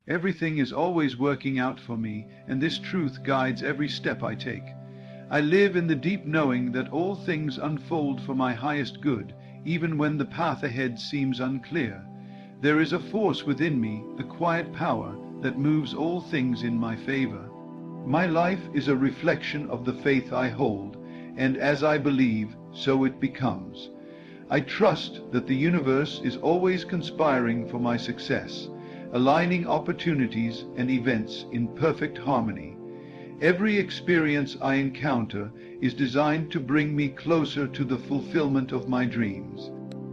Everything is always working out for me, and this truth guides every step I take. I live in the deep knowing that all things unfold for my highest good, even when the path ahead seems unclear. There is a force within me, a quiet power, that moves all things in my favor. My life is a reflection of the faith I hold, and as I believe, so it becomes. I trust that the universe is always conspiring for my success, aligning opportunities and events in perfect harmony. Every experience I encounter is designed to bring me closer to the fulfillment of my dreams.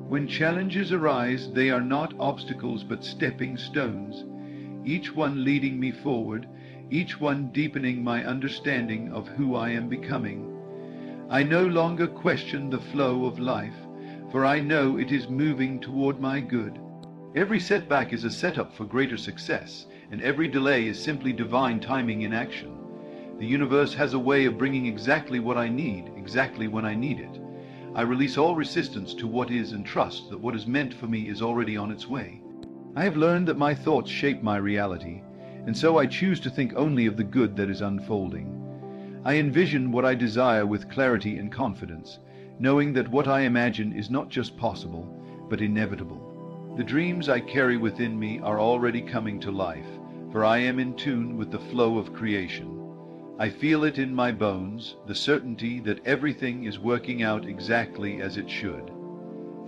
When challenges arise, they are not obstacles but stepping stones, each one leading me forward, each one deepening my understanding of who I am becoming. I no longer question the flow of life, for I know it is moving toward my good. Every setback is a setup for greater success, and every delay is simply divine timing in action. The universe has a way of bringing exactly what I need, exactly when I need it. I release all resistance to what is and trust that what is meant for me is already on its way. I have learned that my thoughts shape my reality, and so I choose to think only of the good that is unfolding. I envision what I desire with clarity and confidence, knowing that what I imagine is not just possible, but inevitable. The dreams I carry within me are already coming to life, for I am in tune with the flow of creation. I feel it in my bones, the certainty that everything is working out exactly as it should.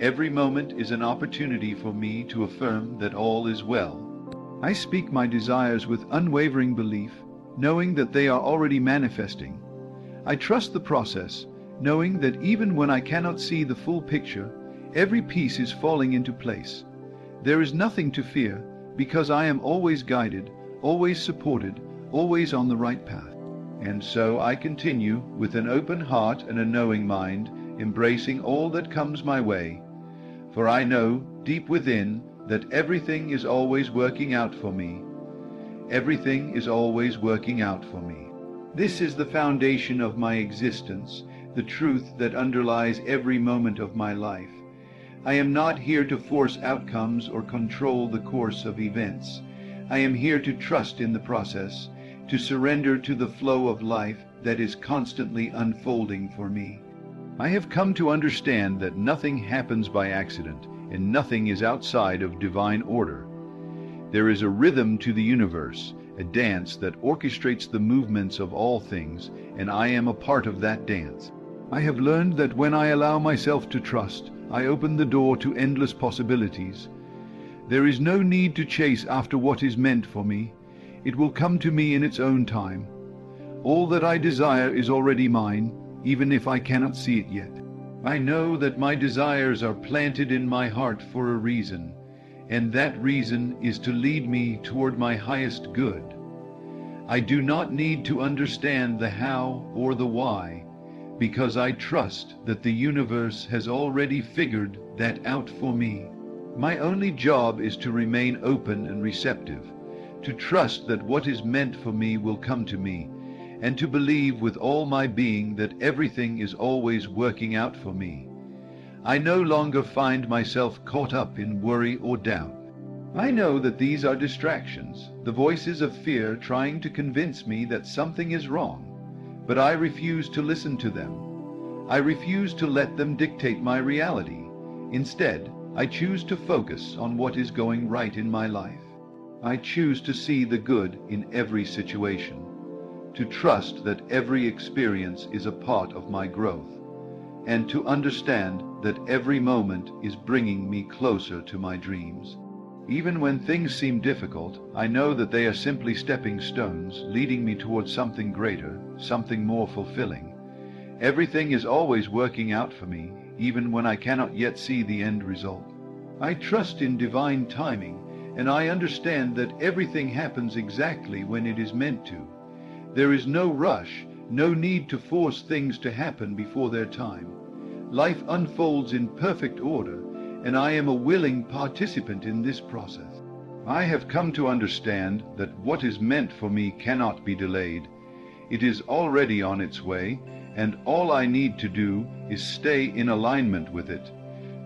Every moment is an opportunity for me to affirm that all is well. I speak my desires with unwavering belief, knowing that they are already manifesting. I trust the process, knowing that even when I cannot see the full picture, every piece is falling into place. There is nothing to fear, because I am always guided, always supported, always on the right path. And so I continue, with an open heart and a knowing mind, embracing all that comes my way. For I know, deep within, that everything is always working out for me. Everything is always working out for me. This is the foundation of my existence, the truth that underlies every moment of my life. I am not here to force outcomes or control the course of events. I am here to trust in the process, to surrender to the flow of life that is constantly unfolding for me. I have come to understand that nothing happens by accident, and nothing is outside of divine order. There is a rhythm to the universe, a dance that orchestrates the movements of all things, and I am a part of that dance. I have learned that when I allow myself to trust, I open the door to endless possibilities. There is no need to chase after what is meant for me. It will come to me in its own time. All that I desire is already mine, even if I cannot see it yet. I know that my desires are planted in my heart for a reason, and that reason is to lead me toward my highest good. I do not need to understand the how or the why, because I trust that the universe has already figured that out for me. My only job is to remain open and receptive, to trust that what is meant for me will come to me, and to believe with all my being that everything is always working out for me. I no longer find myself caught up in worry or doubt. I know that these are distractions, the voices of fear trying to convince me that something is wrong, but I refuse to listen to them. I refuse to let them dictate my reality. Instead, I choose to focus on what is going right in my life. I choose to see the good in every situation, to trust that every experience is a part of my growth, and to understand that every moment is bringing me closer to my dreams. Even when things seem difficult, I know that they are simply stepping stones leading me towards something greater, something more fulfilling. Everything is always working out for me, even when I cannot yet see the end result. I trust in divine timing, and I understand that everything happens exactly when it is meant to. There is no rush, no need to force things to happen before their time. Life unfolds in perfect order, and I am a willing participant in this process. I have come to understand that what is meant for me cannot be delayed. It is already on its way, and all I need to do is stay in alignment with it.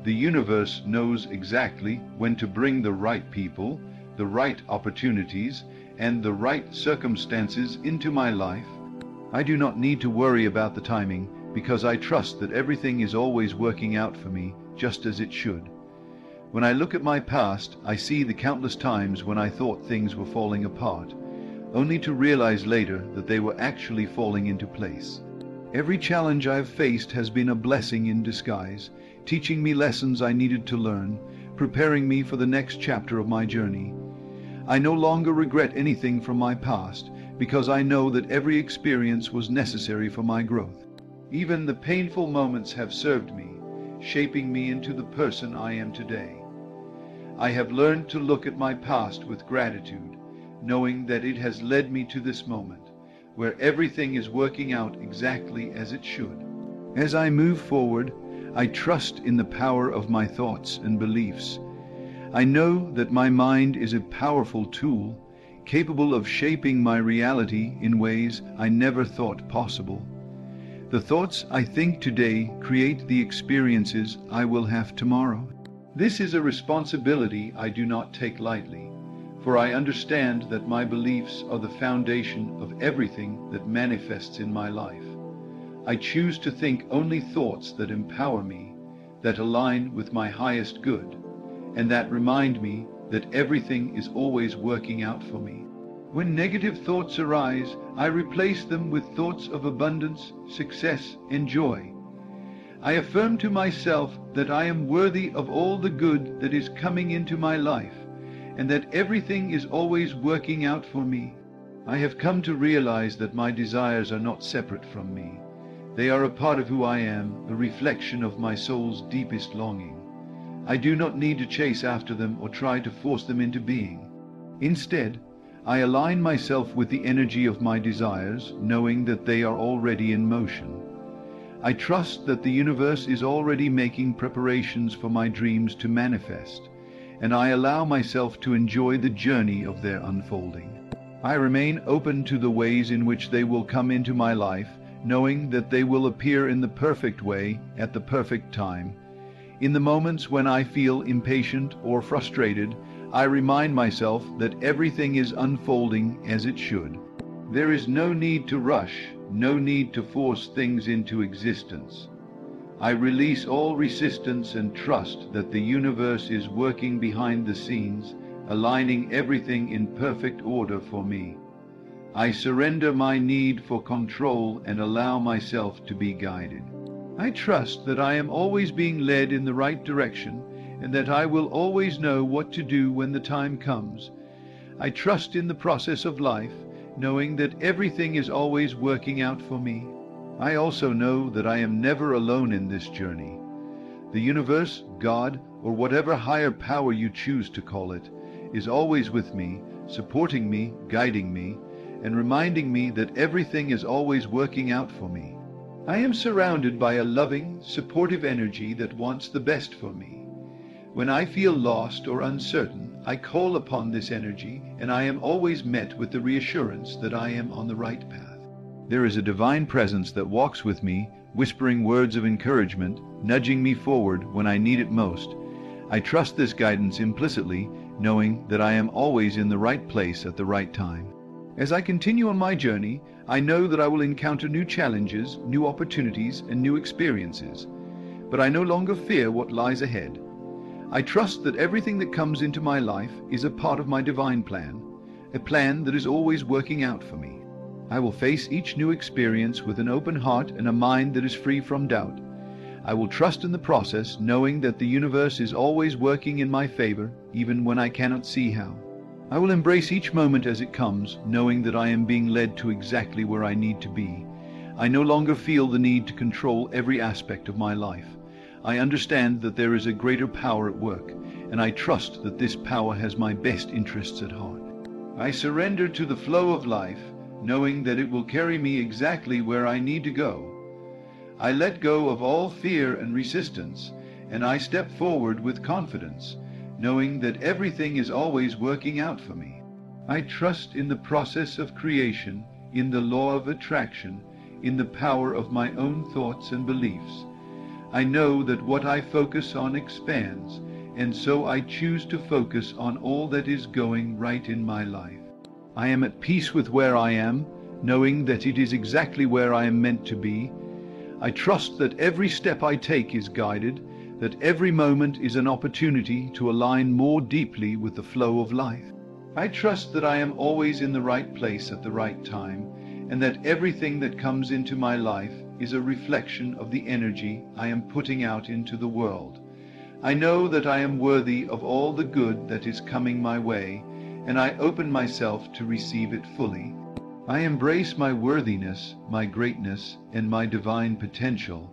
The universe knows exactly when to bring the right people, the right opportunities, and the right circumstances into my life, I do not need to worry about the timing, because I trust that everything is always working out for me just as it should. When I look at my past, I see the countless times when I thought things were falling apart, only to realize later that they were actually falling into place. Every challenge I have faced has been a blessing in disguise, teaching me lessons I needed to learn, preparing me for the next chapter of my journey. I no longer regret anything from my past, because I know that every experience was necessary for my growth. Even the painful moments have served me, shaping me into the person I am today. I have learned to look at my past with gratitude, knowing that it has led me to this moment, where everything is working out exactly as it should. As I move forward, I trust in the power of my thoughts and beliefs. I know that my mind is a powerful tool, capable of shaping my reality in ways I never thought possible. The thoughts I think today create the experiences I will have tomorrow. This is a responsibility I do not take lightly, for I understand that my beliefs are the foundation of everything that manifests in my life. I choose to think only thoughts that empower me, that align with my highest good, and that remind me that everything is always working out for me. When negative thoughts arise, I replace them with thoughts of abundance, success, and joy. I affirm to myself that I am worthy of all the good that is coming into my life, and that everything is always working out for me. I have come to realize that my desires are not separate from me. They are a part of who I am, a reflection of my soul's deepest longing. I do not need to chase after them or try to force them into being. Instead, I align myself with the energy of my desires, knowing that they are already in motion. I trust that the universe is already making preparations for my dreams to manifest, and I allow myself to enjoy the journey of their unfolding. I remain open to the ways in which they will come into my life, knowing that they will appear in the perfect way at the perfect time. In the moments when I feel impatient or frustrated, I remind myself that everything is unfolding as it should. There is no need to rush, no need to force things into existence. I release all resistance and trust that the universe is working behind the scenes, aligning everything in perfect order for me. I surrender my need for control and allow myself to be guided. I trust that I am always being led in the right direction, and that I will always know what to do when the time comes. I trust in the process of life, knowing that everything is always working out for me. I also know that I am never alone in this journey. The universe, God, or whatever higher power you choose to call it, is always with me, supporting me, guiding me, and reminding me that everything is always working out for me. I am surrounded by a loving, supportive energy that wants the best for me. When I feel lost or uncertain, I call upon this energy, and I am always met with the reassurance that I am on the right path. There is a divine presence that walks with me, whispering words of encouragement, nudging me forward when I need it most. I trust this guidance implicitly, knowing that I am always in the right place at the right time. As I continue on my journey, I know that I will encounter new challenges, new opportunities, and new experiences. But I no longer fear what lies ahead. I trust that everything that comes into my life is a part of my divine plan, a plan that is always working out for me. I will face each new experience with an open heart and a mind that is free from doubt. I will trust in the process, knowing that the universe is always working in my favor, even when I cannot see how. I will embrace each moment as it comes, knowing that I am being led to exactly where I need to be. I no longer feel the need to control every aspect of my life. I understand that there is a greater power at work, and I trust that this power has my best interests at heart. I surrender to the flow of life, knowing that it will carry me exactly where I need to go. I let go of all fear and resistance, and I step forward with confidence, knowing that everything is always working out for me. I trust in the process of creation, in the law of attraction, in the power of my own thoughts and beliefs. I know that what I focus on expands, and so I choose to focus on all that is going right in my life. I am at peace with where I am, knowing that it is exactly where I am meant to be. I trust that every step I take is guided, that every moment is an opportunity to align more deeply with the flow of life. I trust that I am always in the right place at the right time, and that everything that comes into my life is a reflection of the energy I am putting out into the world. I know that I am worthy of all the good that is coming my way, and I open myself to receive it fully. I embrace my worthiness, my greatness, and my divine potential.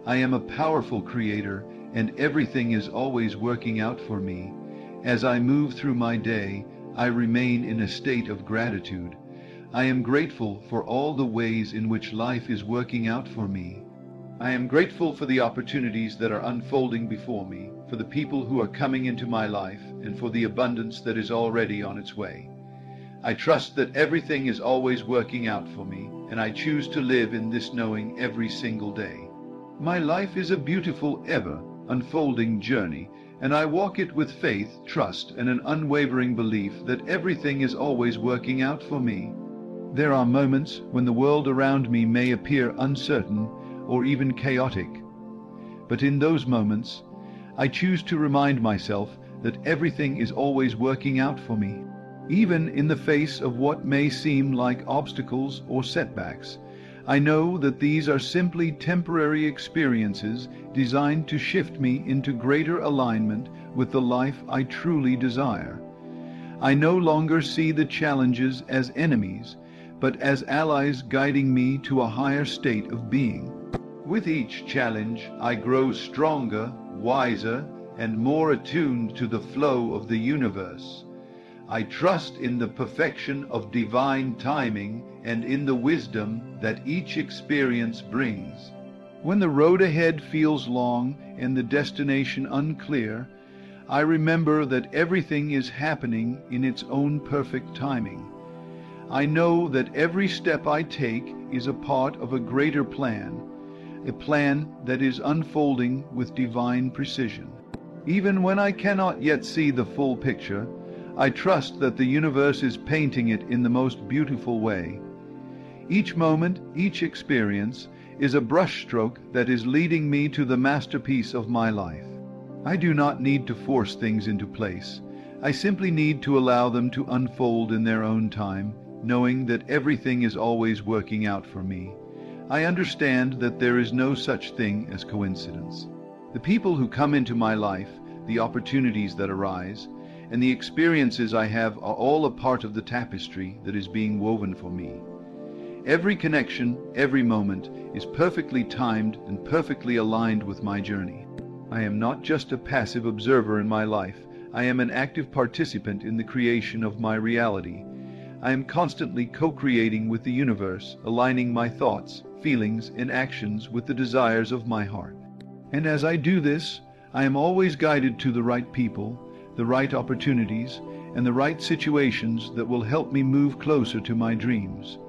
I am a powerful creator, and everything is always working out for me. As I move through my day, I remain in a state of gratitude. I am grateful for all the ways in which life is working out for me. I am grateful for the opportunities that are unfolding before me, for the people who are coming into my life, and for the abundance that is already on its way. I trust that everything is always working out for me, and I choose to live in this knowing every single day. My life is a beautiful, ever unfolding journey, and I walk it with faith, trust, and an unwavering belief that everything is always working out for me. There are moments when the world around me may appear uncertain or even chaotic, but in those moments, I choose to remind myself that everything is always working out for me. Even in the face of what may seem like obstacles or setbacks, I know that these are simply temporary experiences designed to shift me into greater alignment with the life I truly desire. I no longer see the challenges as enemies, but as allies guiding me to a higher state of being. With each challenge, I grow stronger, wiser, and more attuned to the flow of the universe. I trust in the perfection of divine timing and in the wisdom that each experience brings. When the road ahead feels long and the destination unclear, I remember that everything is happening in its own perfect timing. I know that every step I take is a part of a greater plan, a plan that is unfolding with divine precision. Even when I cannot yet see the full picture, I trust that the universe is painting it in the most beautiful way. Each moment, each experience, is a brushstroke that is leading me to the masterpiece of my life. I do not need to force things into place. I simply need to allow them to unfold in their own time, knowing that everything is always working out for me. I understand that there is no such thing as coincidence. The people who come into my life, the opportunities that arise, and the experiences I have are all a part of the tapestry that is being woven for me. Every connection, every moment, is perfectly timed and perfectly aligned with my journey. I am not just a passive observer in my life. I am an active participant in the creation of my reality. I am constantly co-creating with the universe, aligning my thoughts, feelings, and actions with the desires of my heart. And as I do this, I am always guided to the right people, the right opportunities, and the right situations that will help me move closer to my dreams.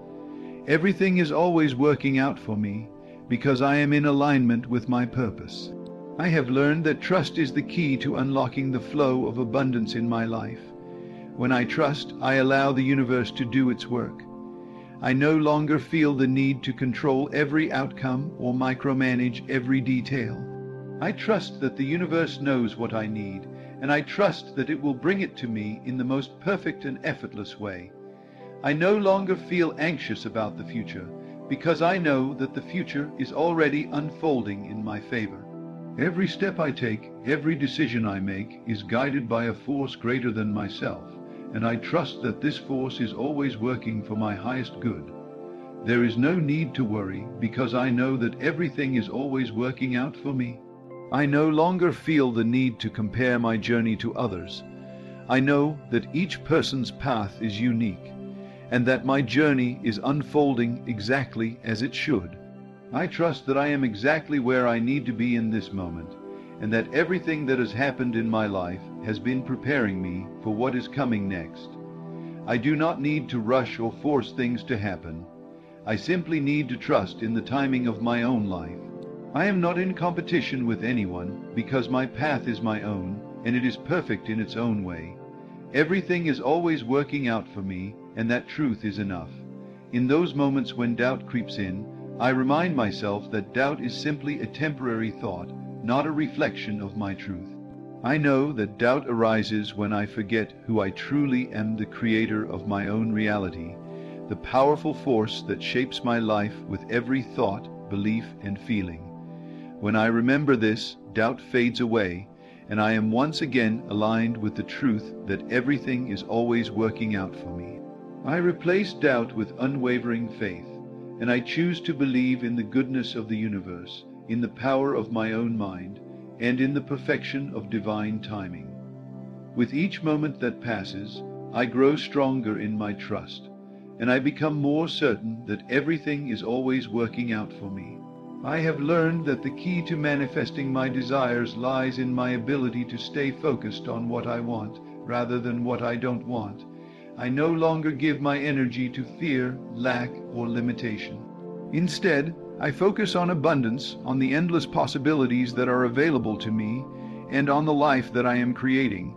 Everything is always working out for me because I am in alignment with my purpose. I have learned that trust is the key to unlocking the flow of abundance in my life. When I trust, I allow the universe to do its work. I no longer feel the need to control every outcome or micromanage every detail. I trust that the universe knows what I need, and I trust that it will bring it to me in the most perfect and effortless way. I no longer feel anxious about the future, because I know that the future is already unfolding in my favor. Every step I take, every decision I make, is guided by a force greater than myself, and I trust that this force is always working for my highest good. There is no need to worry, because I know that everything is always working out for me. I no longer feel the need to compare my journey to others. I know that each person's path is unique, and that my journey is unfolding exactly as it should. I trust that I am exactly where I need to be in this moment, and that everything that has happened in my life has been preparing me for what is coming next. I do not need to rush or force things to happen. I simply need to trust in the timing of my own life. I am not in competition with anyone because my path is my own, and it is perfect in its own way. Everything is always working out for me, and that truth is enough. In those moments when doubt creeps in, I remind myself that doubt is simply a temporary thought, not a reflection of my truth. I know that doubt arises when I forget who I truly am, the creator of my own reality, the powerful force that shapes my life with every thought, belief, and feeling. When I remember this, doubt fades away, and I am once again aligned with the truth that everything is always working out for me. I replace doubt with unwavering faith, and I choose to believe in the goodness of the universe, in the power of my own mind, and in the perfection of divine timing. With each moment that passes, I grow stronger in my trust, and I become more certain that everything is always working out for me. I have learned that the key to manifesting my desires lies in my ability to stay focused on what I want, rather than what I don't want. I no longer give my energy to fear, lack, or limitation. Instead, I focus on abundance, on the endless possibilities that are available to me, and on the life that I am creating.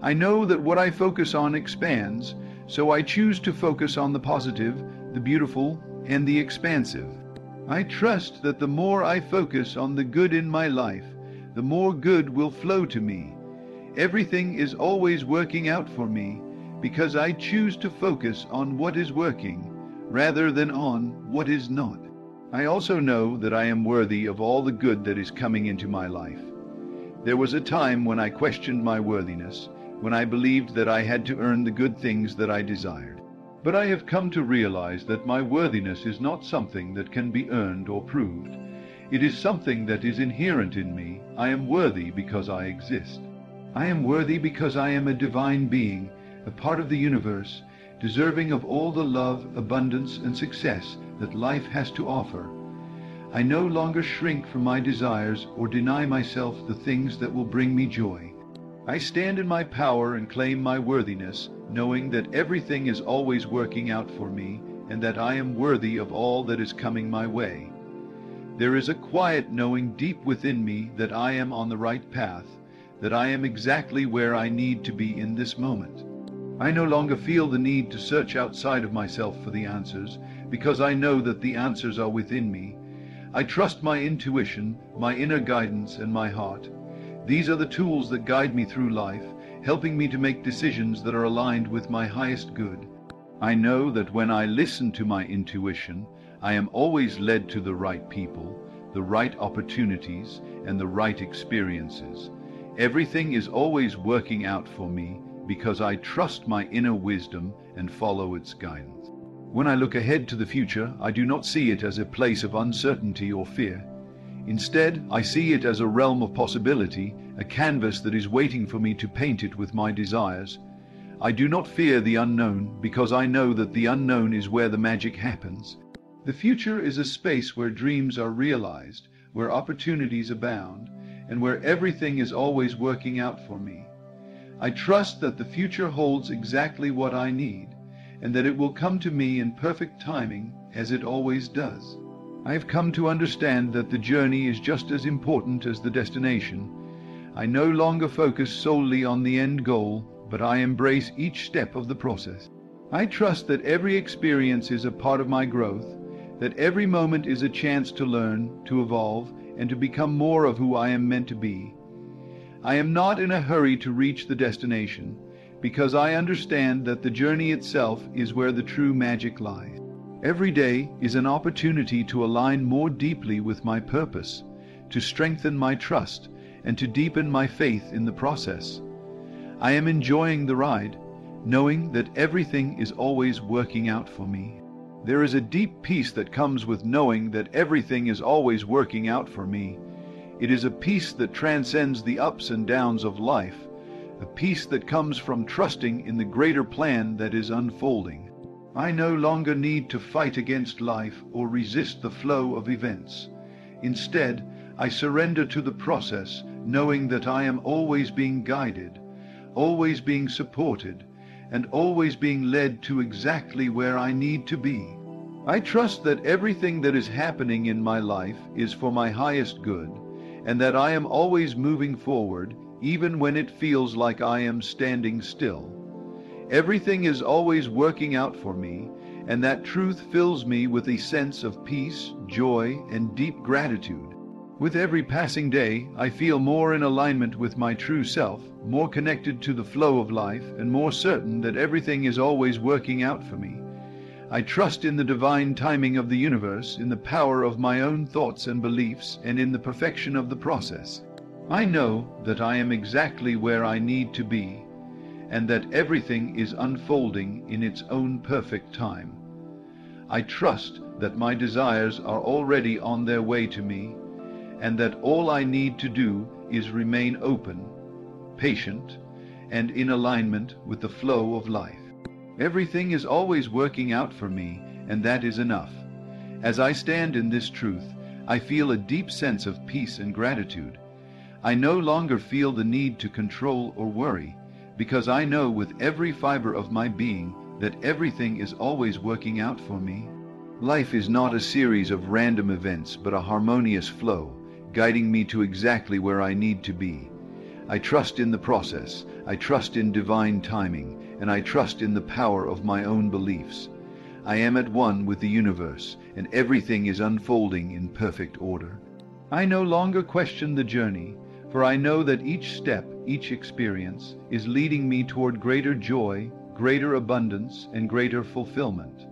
I know that what I focus on expands, so I choose to focus on the positive, the beautiful, and the expansive. I trust that the more I focus on the good in my life, the more good will flow to me. Everything is always working out for me, because I choose to focus on what is working, rather than on what is not. I also know that I am worthy of all the good that is coming into my life. There was a time when I questioned my worthiness, when I believed that I had to earn the good things that I desired. But I have come to realize that my worthiness is not something that can be earned or proved. It is something that is inherent in me. I am worthy because I exist. I am worthy because I am a divine being, a part of the universe, deserving of all the love, abundance, and success that life has to offer. I no longer shrink from my desires or deny myself the things that will bring me joy. I stand in my power and claim my worthiness, knowing that everything is always working out for me and that I am worthy of all that is coming my way. There is a quiet knowing deep within me that I am on the right path, that I am exactly where I need to be in this moment. I no longer feel the need to search outside of myself for the answers, because I know that the answers are within me. I trust my intuition, my inner guidance, and my heart. These are the tools that guide me through life, helping me to make decisions that are aligned with my highest good. I know that when I listen to my intuition, I am always led to the right people, the right opportunities, and the right experiences. Everything is always working out for me because I trust my inner wisdom and follow its guidance. When I look ahead to the future, I do not see it as a place of uncertainty or fear. Instead, I see it as a realm of possibility, a canvas that is waiting for me to paint it with my desires. I do not fear the unknown, because I know that the unknown is where the magic happens. The future is a space where dreams are realized, where opportunities abound, and where everything is always working out for me. I trust that the future holds exactly what I need, and that it will come to me in perfect timing, as it always does. I have come to understand that the journey is just as important as the destination. I no longer focus solely on the end goal, but I embrace each step of the process. I trust that every experience is a part of my growth, that every moment is a chance to learn, to evolve, and to become more of who I am meant to be. I am not in a hurry to reach the destination, because I understand that the journey itself is where the true magic lies. Every day is an opportunity to align more deeply with my purpose, to strengthen my trust, and to deepen my faith in the process. I am enjoying the ride, knowing that everything is always working out for me. There is a deep peace that comes with knowing that everything is always working out for me. It is a peace that transcends the ups and downs of life, a peace that comes from trusting in the greater plan that is unfolding. I no longer need to fight against life or resist the flow of events. Instead, I surrender to the process, knowing that I am always being guided, always being supported, and always being led to exactly where I need to be. I trust that everything that is happening in my life is for my highest good, and that I am always moving forward, even when it feels like I am standing still. Everything is always working out for me, and that truth fills me with a sense of peace, joy, and deep gratitude. With every passing day, I feel more in alignment with my true self, more connected to the flow of life, and more certain that everything is always working out for me. I trust in the divine timing of the universe, in the power of my own thoughts and beliefs, and in the perfection of the process. I know that I am exactly where I need to be, and that everything is unfolding in its own perfect time. I trust that my desires are already on their way to me, and that all I need to do is remain open, patient, and in alignment with the flow of life. Everything is always working out for me, and that is enough. As I stand in this truth, I feel a deep sense of peace and gratitude. I no longer feel the need to control or worry, because I know with every fiber of my being that everything is always working out for me. Life is not a series of random events, but a harmonious flow, guiding me to exactly where I need to be. I trust in the process, I trust in divine timing, and I trust in the power of my own beliefs. I am at one with the universe, and everything is unfolding in perfect order. I no longer question the journey, for I know that each step, each experience, is leading me toward greater joy, greater abundance, and greater fulfillment.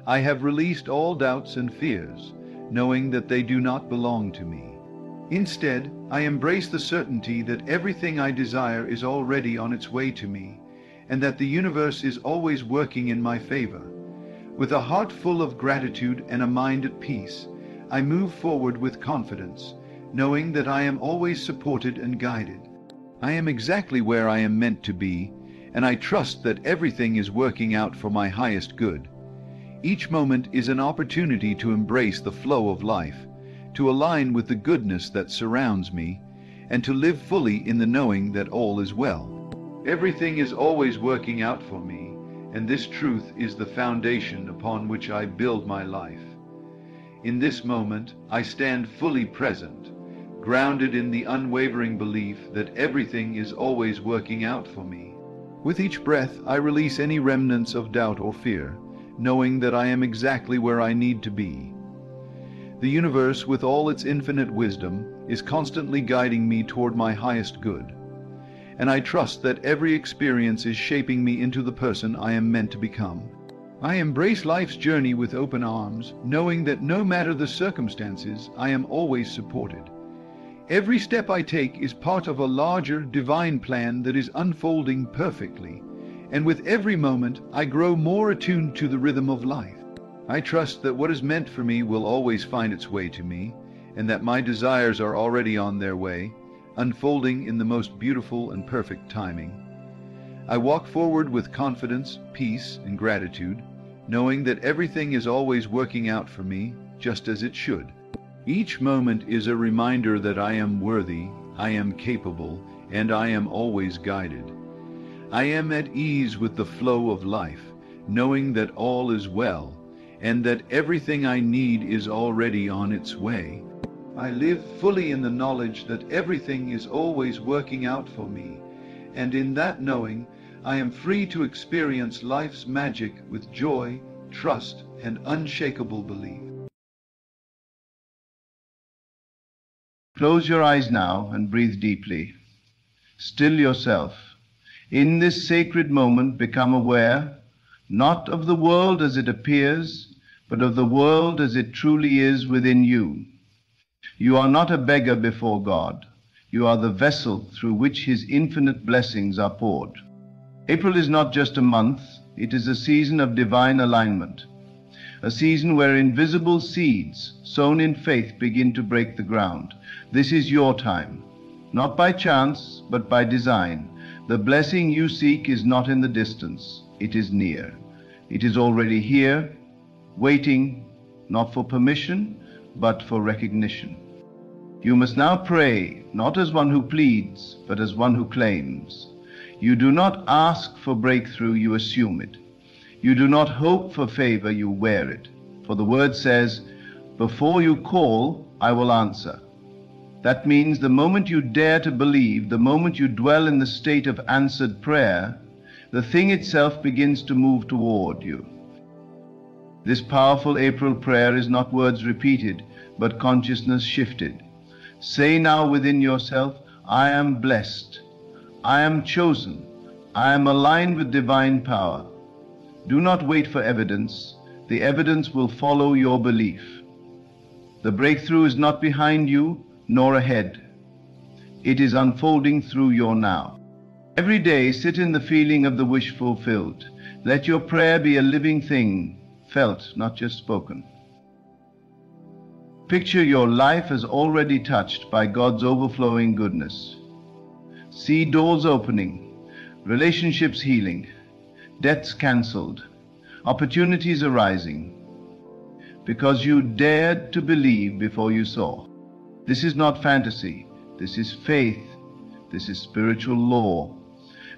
I have released all doubts and fears, knowing that they do not belong to me. Instead, I embrace the certainty that everything I desire is already on its way to me, and that the universe is always working in my favor. With a heart full of gratitude and a mind at peace, I move forward with confidence, knowing that I am always supported and guided. I am exactly where I am meant to be, and I trust that everything is working out for my highest good. Each moment is an opportunity to embrace the flow of life, to align with the goodness that surrounds me, and to live fully in the knowing that all is well. Everything is always working out for me, and this truth is the foundation upon which I build my life. In this moment, I stand fully present, grounded in the unwavering belief that everything is always working out for me. With each breath, I release any remnants of doubt or fear, knowing that I am exactly where I need to be. The universe, with all its infinite wisdom, is constantly guiding me toward my highest good, and I trust that every experience is shaping me into the person I am meant to become. I embrace life's journey with open arms, knowing that no matter the circumstances, I am always supported. Every step I take is part of a larger, divine plan that is unfolding perfectly, and with every moment I grow more attuned to the rhythm of life. I trust that what is meant for me will always find its way to me, and that my desires are already on their way, unfolding in the most beautiful and perfect timing. I walk forward with confidence, peace, and gratitude, knowing that everything is always working out for me, just as it should. Each moment is a reminder that I am worthy, I am capable, and I am always guided. I am at ease with the flow of life, knowing that all is well, and that everything I need is already on its way. I live fully in the knowledge that everything is always working out for me, and in that knowing, I am free to experience life's magic with joy, trust, and unshakable belief. Close your eyes now and breathe deeply. Still yourself. In this sacred moment, become aware, not of the world as it appears, but of the world as it truly is within you. You are not a beggar before God. You are the vessel through which His infinite blessings are poured. April is not just a month, it is a season of divine alignment, a season where invisible seeds sown in faith begin to break the ground. This is your time, not by chance, but by design. The blessing you seek is not in the distance, it is near. It is already here, waiting, not for permission, but for recognition. You must now pray, not as one who pleads, but as one who claims. You do not ask for breakthrough, you assume it. You do not hope for favor, you wear it. For the word says, "Before you call, I will answer." That means the moment you dare to believe, the moment you dwell in the state of answered prayer, the thing itself begins to move toward you. This powerful April prayer is not words repeated, but consciousness shifted. Say now within yourself, I am blessed, I am chosen, I am aligned with divine power. Do not wait for evidence. The evidence will follow your belief. The breakthrough is not behind you, nor ahead. It is unfolding through your now. Every day, sit in the feeling of the wish fulfilled. Let your prayer be a living thing, felt, not just spoken. Picture your life as already touched by God's overflowing goodness. See doors opening, relationships healing, debts cancelled, opportunities arising, because you dared to believe before you saw. This is not fantasy. This is faith. This is spiritual law.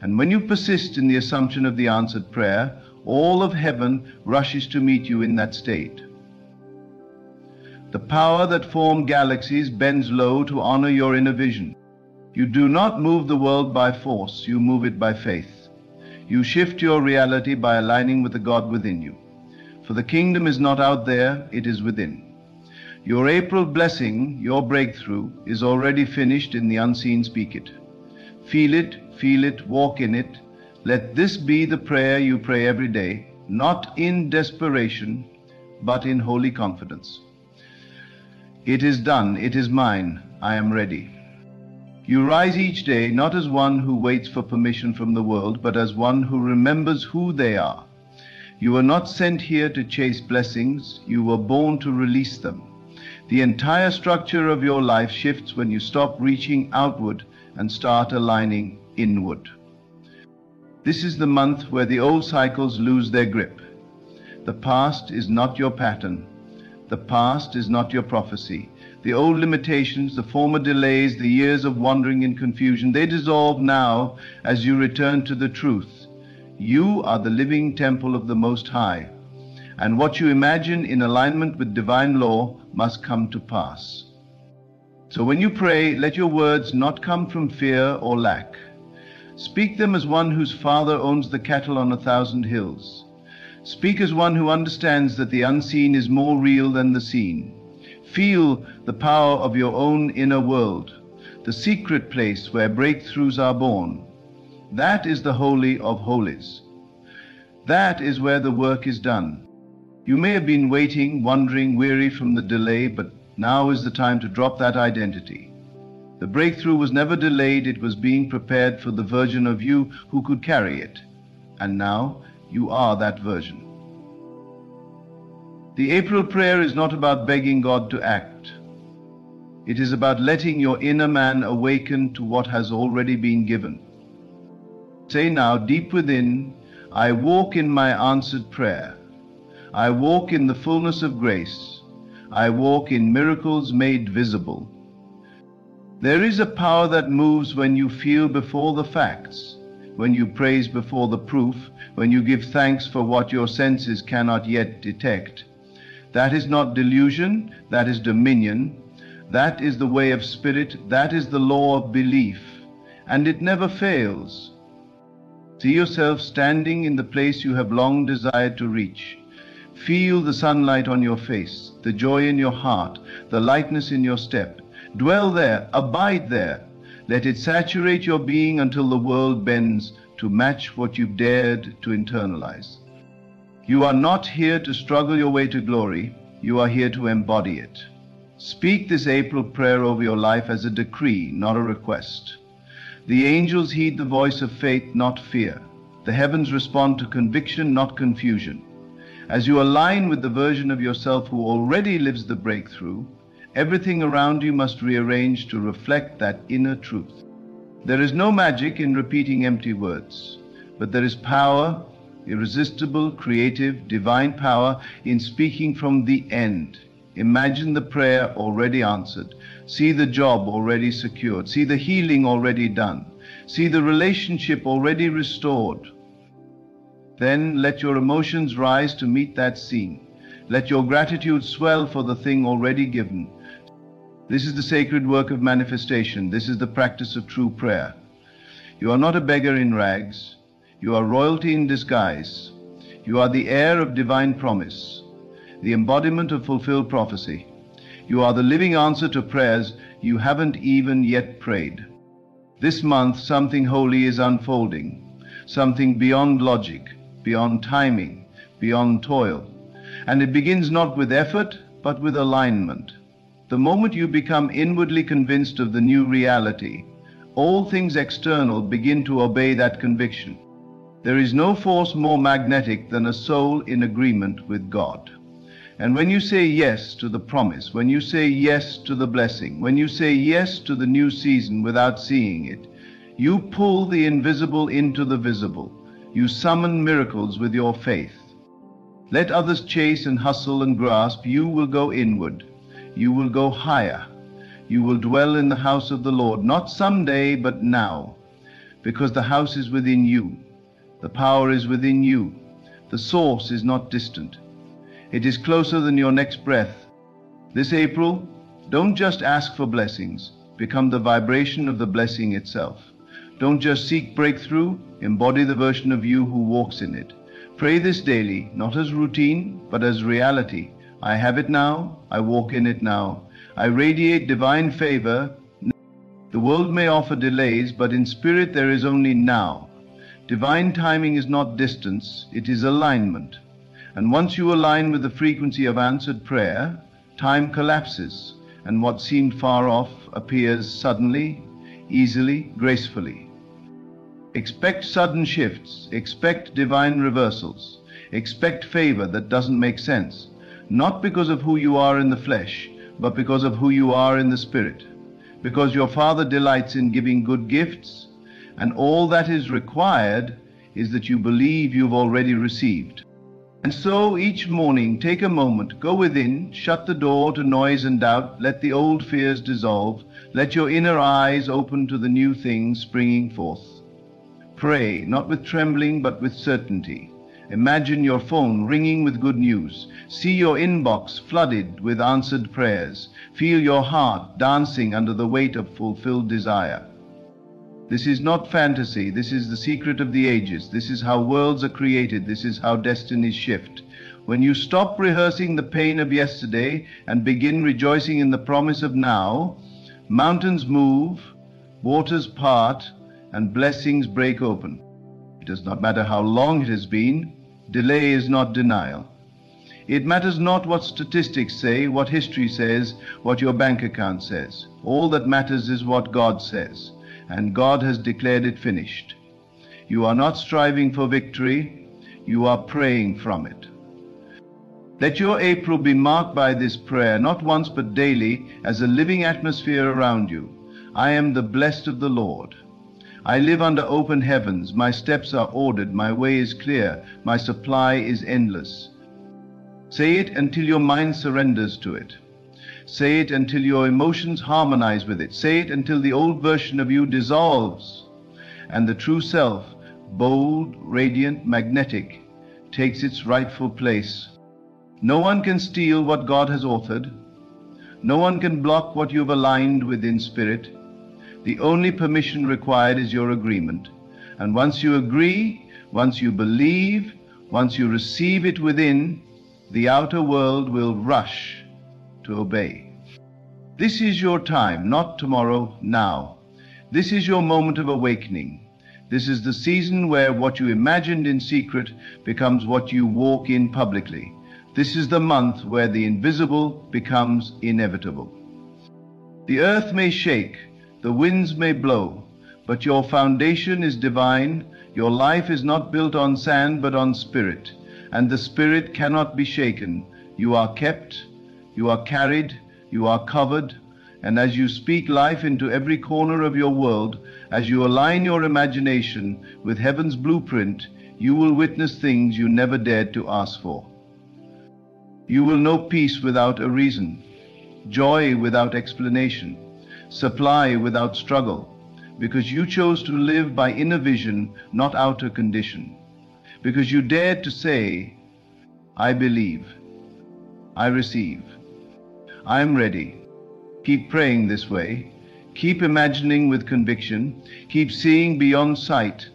And when you persist in the assumption of the answered prayer, all of heaven rushes to meet you in that state. The power that formed galaxies bends low to honor your inner vision. You do not move the world by force, you move it by faith. You shift your reality by aligning with the God within you. For the kingdom is not out there, it is within. Your April blessing, your breakthrough, is already finished in the unseen. Speak it. Feel it, walk in it. Let this be the prayer you pray every day, not in desperation, but in holy confidence. It is done, it is mine, I am ready. You rise each day not as one who waits for permission from the world, but as one who remembers who they are. You were not sent here to chase blessings, you were born to release them. The entire structure of your life shifts when you stop reaching outward and start aligning inward. This is the month where the old cycles lose their grip. The past is not your pattern. The past is not your prophecy. The old limitations, the former delays, the years of wandering in confusion, they dissolve now as you return to the truth. You are the living temple of the Most High, and what you imagine in alignment with divine law must come to pass. So when you pray, let your words not come from fear or lack. Speak them as one whose Father owns the cattle on 1,000 hills. Speak as one who understands that the unseen is more real than the seen. Feel the power of your own inner world, the secret place where breakthroughs are born. That is the Holy of Holies. That is where the work is done. You may have been waiting, wondering, weary from the delay, but now is the time to drop that identity. The breakthrough was never delayed, it was being prepared for the version of you who could carry it. And now you are that version. The April prayer is not about begging God to act. It is about letting your inner man awaken to what has already been given. Say now, deep within, I walk in my answered prayer. I walk in the fullness of grace. I walk in miracles made visible. There is a power that moves when you feel before the facts, when you praise before the proof, when you give thanks for what your senses cannot yet detect. That is not delusion, that is dominion. That is the way of spirit, that is the law of belief, and it never fails. See yourself standing in the place you have long desired to reach. Feel the sunlight on your face, the joy in your heart, the lightness in your step. Dwell there, abide there. Let it saturate your being until the world bends to match what you've dared to internalize. You are not here to struggle your way to glory. You are here to embody it. Speak this April prayer over your life as a decree, not a request. The angels heed the voice of faith, not fear. The heavens respond to conviction, not confusion. As you align with the version of yourself who already lives the breakthrough, everything around you must rearrange to reflect that inner truth. There is no magic in repeating empty words, but there is power, irresistible, creative, divine power in speaking from the end. Imagine the prayer already answered. See the job already secured. See the healing already done. See the relationship already restored. Then let your emotions rise to meet that scene. Let your gratitude swell for the thing already given. This is the sacred work of manifestation. This is the practice of true prayer. You are not a beggar in rags. You are royalty in disguise. You are the heir of divine promise, the embodiment of fulfilled prophecy. You are the living answer to prayers you haven't even yet prayed. This month, something holy is unfolding, something beyond logic, beyond timing, beyond toil. And it begins not with effort, but with alignment. The moment you become inwardly convinced of the new reality, all things external begin to obey that conviction. There is no force more magnetic than a soul in agreement with God. And when you say yes to the promise, when you say yes to the blessing, when you say yes to the new season without seeing it, you pull the invisible into the visible. You summon miracles with your faith. Let others chase and hustle and grasp. You will go inward. You will go higher. You will dwell in the house of the Lord, not someday, but now, because the house is within you. The power is within you. The source is not distant. It is closer than your next breath. This April, don't just ask for blessings. Become the vibration of the blessing itself. Don't just seek breakthrough. Embody the version of you who walks in it. Pray this daily, not as routine, but as reality. I have it now. I walk in it now. I radiate divine favor. The world may offer delays, but in spirit there is only now. Divine timing is not distance, it is alignment. And once you align with the frequency of answered prayer, time collapses, and what seemed far off appears suddenly, easily, gracefully. Expect sudden shifts, expect divine reversals, expect favor that doesn't make sense, not because of who you are in the flesh, but because of who you are in the spirit. Because your Father delights in giving good gifts, and all that is required is that you believe you've already received. And so each morning take a moment, go within, shut the door to noise and doubt, let the old fears dissolve, let your inner eyes open to the new things springing forth. Pray, not with trembling, but with certainty. Imagine your phone ringing with good news. See your inbox flooded with answered prayers. Feel your heart dancing under the weight of fulfilled desire. This is not fantasy. This is the secret of the ages. This is how worlds are created. This is how destinies shift. When you stop rehearsing the pain of yesterday and begin rejoicing in the promise of now, mountains move, waters part, and blessings break open. It does not matter how long it has been. Delay is not denial. It matters not what statistics say, what history says, what your bank account says. All that matters is what God says, and God has declared it finished. You are not striving for victory, you are praying from it. Let your April be marked by this prayer, not once but daily, as a living atmosphere around you. I am the blessed of the Lord. I live under open heavens. My steps are ordered. My way is clear. My supply is endless. Say it until your mind surrenders to it. Say it until your emotions harmonize with it. Say it until the old version of you dissolves and the true self, bold, radiant, magnetic, takes its rightful place. No one can steal what God has authored. No one can block what you've aligned with in spirit. The only permission required is your agreement. And once you agree, once you believe, once you receive it within, the outer world will rush to obey. This is your time, not tomorrow, now. This is your moment of awakening. This is the season where what you imagined in secret becomes what you walk in publicly. This is the month where the invisible becomes inevitable. The earth may shake, the winds may blow, but your foundation is divine. Your life is not built on sand but on spirit, and the spirit cannot be shaken. You are kept, you are carried, you are covered, and as you speak life into every corner of your world, as you align your imagination with heaven's blueprint, you will witness things you never dared to ask for. You will know peace without a reason, joy without explanation, supply without struggle, because you chose to live by inner vision, not outer condition. Because you dared to say, I believe, I receive, I am ready, Keep praying this way. Keep imagining with conviction. Keep seeing beyond sight.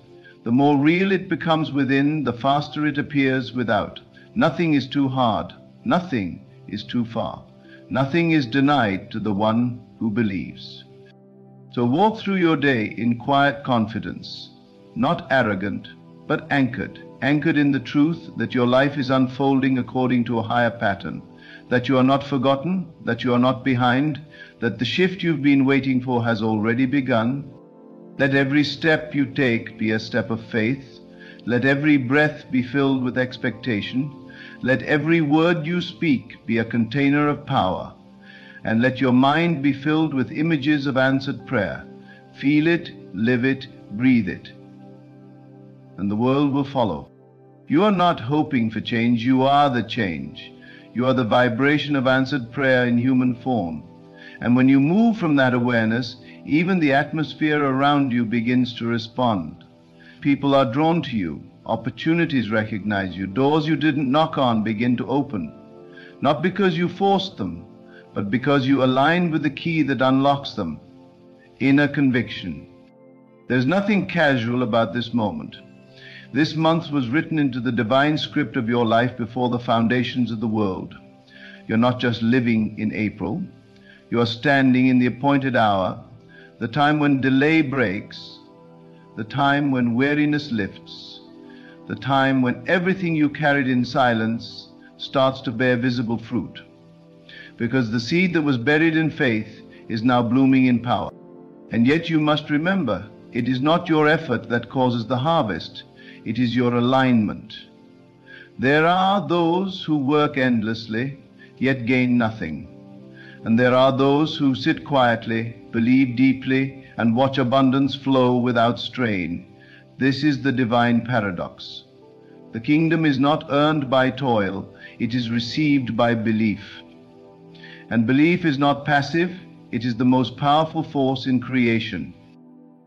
The more real it becomes within, the faster it appears without. Nothing is too hard. Nothing is too far. Nothing is denied to the one who believes. So walk through your day in quiet confidence, not arrogant, but anchored in the truth that your life is unfolding according to a higher pattern, that you are not forgotten, that you are not behind, that the shift you've been waiting for has already begun. Let every step you take be a step of faith. Let every breath be filled with expectation. Let every word you speak be a container of power. And let your mind be filled with images of answered prayer. Feel it, live it, breathe it. And the world will follow. You are not hoping for change, you are the change. You are the vibration of answered prayer in human form. And when you move from that awareness, even the atmosphere around you begins to respond. People are drawn to you. Opportunities recognize you. Doors you didn't knock on begin to open. Not because you forced them, but because you aligned with the key that unlocks them. Inner conviction. There's nothing casual about this moment. This month was written into the divine script of your life before the foundations of the world. You're not just living in April. You are standing in the appointed hour, the time when delay breaks, the time when weariness lifts, the time when everything you carried in silence starts to bear visible fruit. Because the seed that was buried in faith is now blooming in power. And yet you must remember, it is not your effort that causes the harvest. It is your alignment. There are those who work endlessly, yet gain nothing. And there are those who sit quietly, believe deeply, and watch abundance flow without strain. This is the divine paradox. The kingdom is not earned by toil, it is received by belief. And belief is not passive, it is the most powerful force in creation.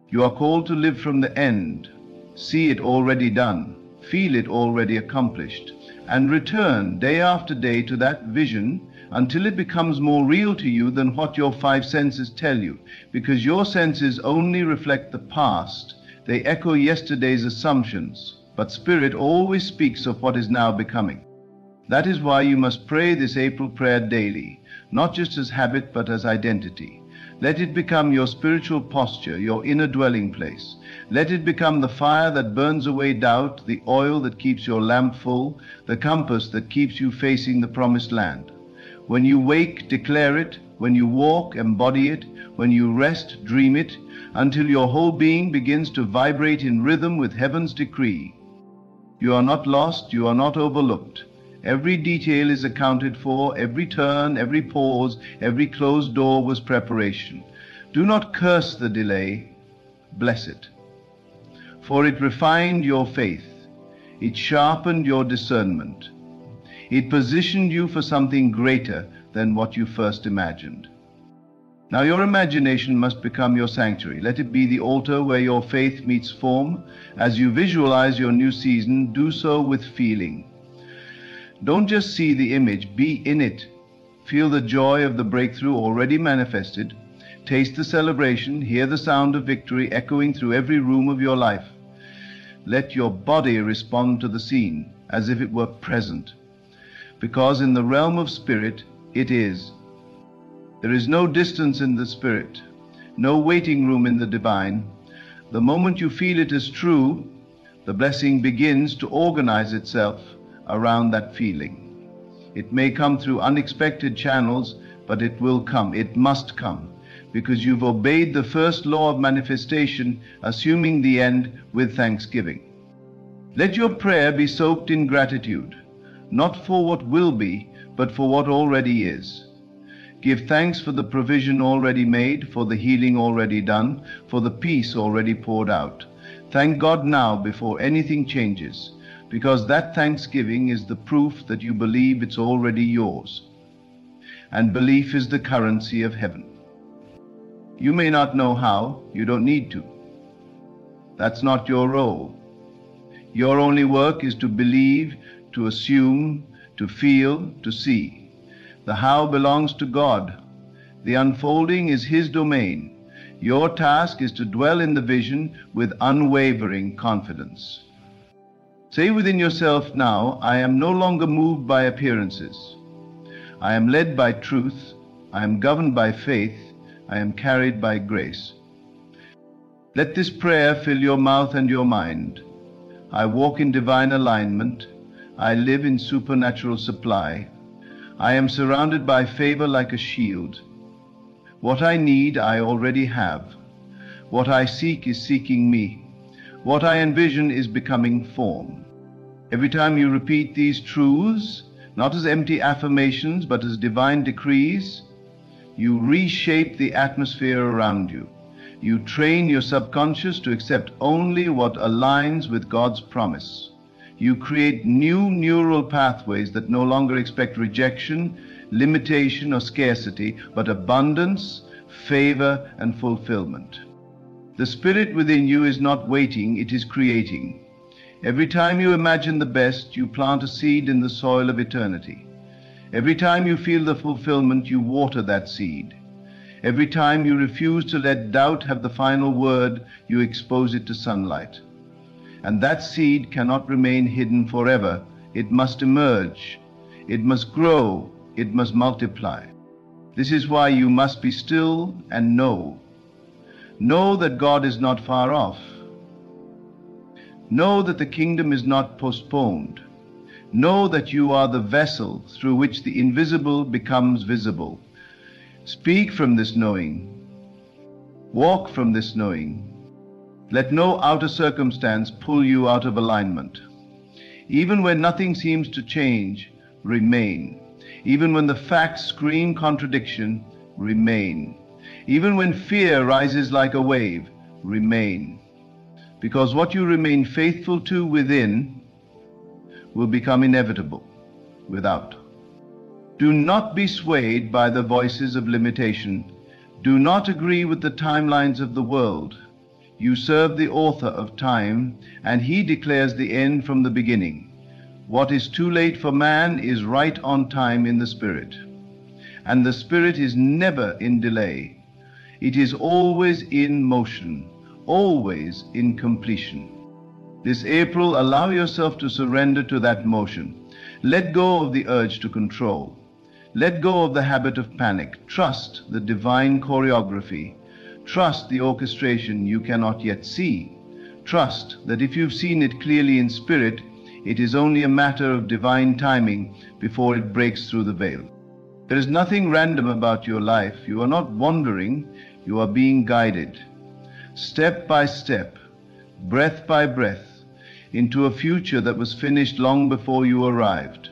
You are called to live from the end, see it already done, feel it already accomplished, and return day after day to that vision until it becomes more real to you than what your five senses tell you, because your senses only reflect the past, they echo yesterday's assumptions, but spirit always speaks of what is now becoming. That is why you must pray this April prayer daily, not just as habit but as identity. Let it become your spiritual posture, your inner dwelling place. Let it become the fire that burns away doubt, the oil that keeps your lamp full, the compass that keeps you facing the promised land. When you wake, declare it. When you walk, embody it. When you rest, dream it, until your whole being begins to vibrate in rhythm with heaven's decree. You are not lost, you are not overlooked. Every detail is accounted for, every turn, every pause, every closed door was preparation. Do not curse the delay, bless it. For it refined your faith, it sharpened your discernment, it positioned you for something greater than what you first imagined. Now your imagination must become your sanctuary. Let it be the altar where your faith meets form. As you visualize your new season, do so with feeling. Don't just see the image, be in it. Feel the joy of the breakthrough already manifested. Taste the celebration, hear the sound of victory echoing through every room of your life. Let your body respond to the scene as if it were present. Because in the realm of spirit, it is. There is no distance in the spirit, no waiting room in the divine. The moment you feel it as true, the blessing begins to organize itself around that feeling. It may come through unexpected channels, but it will come, it must come, because you've obeyed the first law of manifestation, assuming the end with thanksgiving. Let your prayer be soaked in gratitude, not for what will be, but for what already is. Give thanks for the provision already made, for the healing already done, for the peace already poured out. Thank God now before anything changes, because that thanksgiving is the proof that you believe it's already yours. And belief is the currency of heaven. You may not know how, you don't need to. That's not your role. Your only work is to believe, to assume, to feel, to see. The how belongs to God. The unfolding is His domain. Your task is to dwell in the vision with unwavering confidence. Say within yourself now, I am no longer moved by appearances. I am led by truth. I am governed by faith. I am carried by grace. Let this prayer fill your mouth and your mind. I walk in divine alignment. I live in supernatural supply. I am surrounded by favor like a shield. What I need, I already have. What I seek is seeking me. What I envision is becoming form. Every time you repeat these truths, not as empty affirmations, but as divine decrees, you reshape the atmosphere around you. You train your subconscious to accept only what aligns with God's promise. You create new neural pathways that no longer expect rejection, limitation, or scarcity, but abundance, favor, and fulfillment. The spirit within you is not waiting, it is creating. Every time you imagine the best, you plant a seed in the soil of eternity. Every time you feel the fulfillment, you water that seed. Every time you refuse to let doubt have the final word, you expose it to sunlight. And that seed cannot remain hidden forever. It must emerge. It must grow. It must multiply. This is why you must be still and know. Know that God is not far off. Know that the kingdom is not postponed. Know that you are the vessel through which the invisible becomes visible. Speak from this knowing. Walk from this knowing. Let no outer circumstance pull you out of alignment. Even when nothing seems to change, remain. Even when the facts scream contradiction, remain. Even when fear rises like a wave, remain. Because what you remain faithful to within will become inevitable without. Do not be swayed by the voices of limitation. Do not agree with the timelines of the world. You serve the author of time, and he declares the end from the beginning. What is too late for man is right on time in the Spirit. And the Spirit is never in delay. It is always in motion, always in completion. This April, allow yourself to surrender to that motion. Let go of the urge to control. Let go of the habit of panic. Trust the divine choreography. Trust the orchestration you cannot yet see. Trust that if you've seen it clearly in spirit, it is only a matter of divine timing before it breaks through the veil. There is nothing random about your life. You are not wandering, you are being guided, step by step, breath by breath, into a future that was finished long before you arrived.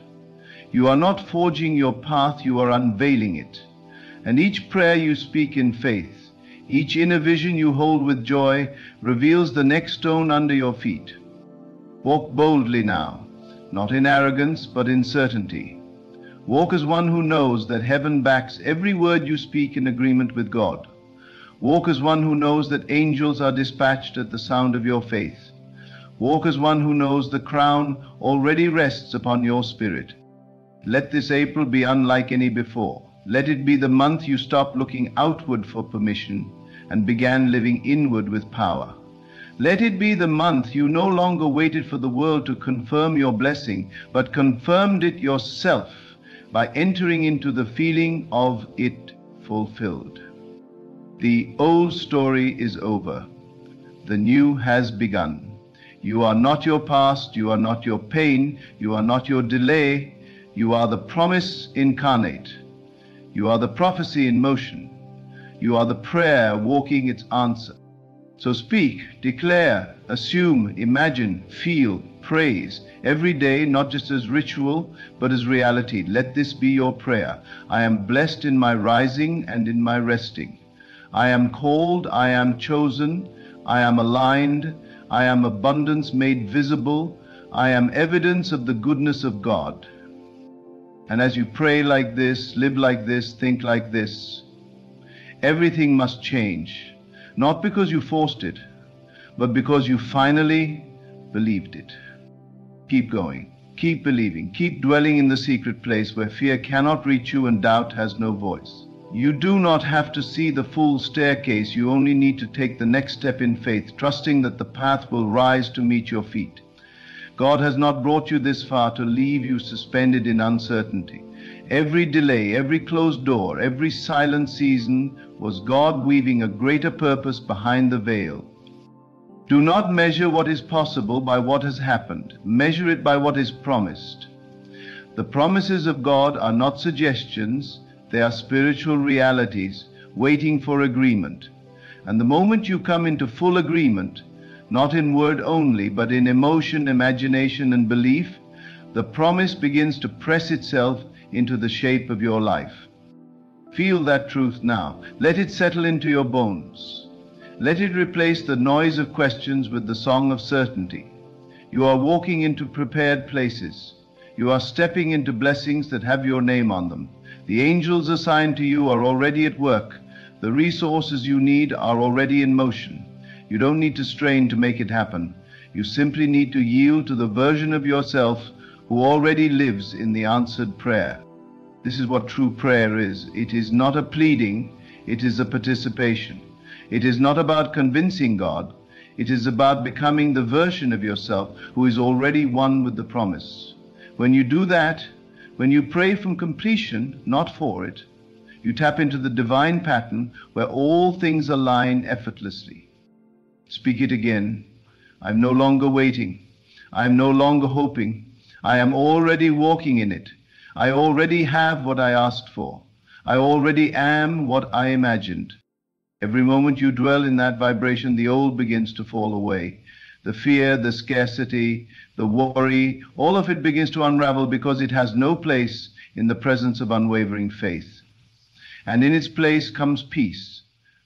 You are not forging your path, you are unveiling it. And each prayer you speak in faith, each inner vision you hold with joy, reveals the next stone under your feet. Walk boldly now, not in arrogance, but in certainty. Walk as one who knows that heaven backs every word you speak in agreement with God. Walk as one who knows that angels are dispatched at the sound of your faith. Walk as one who knows the crown already rests upon your spirit. Let this April be unlike any before. Let it be the month you stopped looking outward for permission and began living inward with power. Let it be the month you no longer waited for the world to confirm your blessing, but confirmed it yourself by entering into the feeling of it fulfilled. The old story is over. The new has begun. You are not your past, you are not your pain, you are not your delay, you are the promise incarnate. You are the prophecy in motion. You are the prayer walking its answer. So speak, declare, assume, imagine, feel, praise every day, not just as ritual, but as reality. Let this be your prayer. I am blessed in my rising and in my resting. I am called, I am chosen, I am aligned, I am abundance made visible, I am evidence of the goodness of God. And as you pray like this, live like this, think like this, everything must change. Not because you forced it, but because you finally believed it. Keep going, keep believing, keep dwelling in the secret place where fear cannot reach you and doubt has no voice. You do not have to see the full staircase. You only need to take the next step in faith, trusting that the path will rise to meet your feet. God has not brought you this far to leave you suspended in uncertainty. Every delay, every closed door, every silent season was God weaving a greater purpose behind the veil. Do not measure what is possible by what has happened. Measure it by what is promised. The promises of God are not suggestions. They are spiritual realities waiting for agreement. And the moment you come into full agreement, not in word only, but in emotion, imagination, and belief, the promise begins to press itself into the shape of your life. Feel that truth now. Let it settle into your bones. Let it replace the noise of questions with the song of certainty. You are walking into prepared places. You are stepping into blessings that have your name on them. The angels assigned to you are already at work. The resources you need are already in motion. You don't need to strain to make it happen. You simply need to yield to the version of yourself who already lives in the answered prayer. This is what true prayer is. It is not a pleading, it is a participation. It is not about convincing God. It is about becoming the version of yourself who is already one with the promise. When you do that, when you pray from completion, not for it, you tap into the divine pattern where all things align effortlessly. Speak it again. I'm no longer waiting. I'm no longer hoping. I am already walking in it. I already have what I asked for. I already am what I imagined. Every moment you dwell in that vibration, the old begins to fall away. The fear, the scarcity, the worry, all of it begins to unravel because it has no place in the presence of unwavering faith. And in its place comes peace,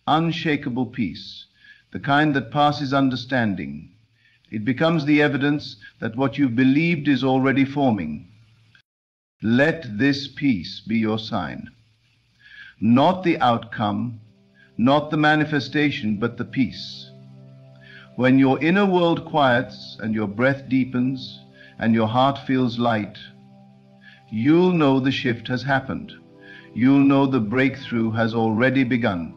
unshakable peace, the kind that passes understanding. It becomes the evidence that what you believed is already forming. Let this peace be your sign. Not the outcome, not the manifestation, but the peace. When your inner world quiets and your breath deepens and your heart feels light, you'll know the shift has happened. You'll know the breakthrough has already begun.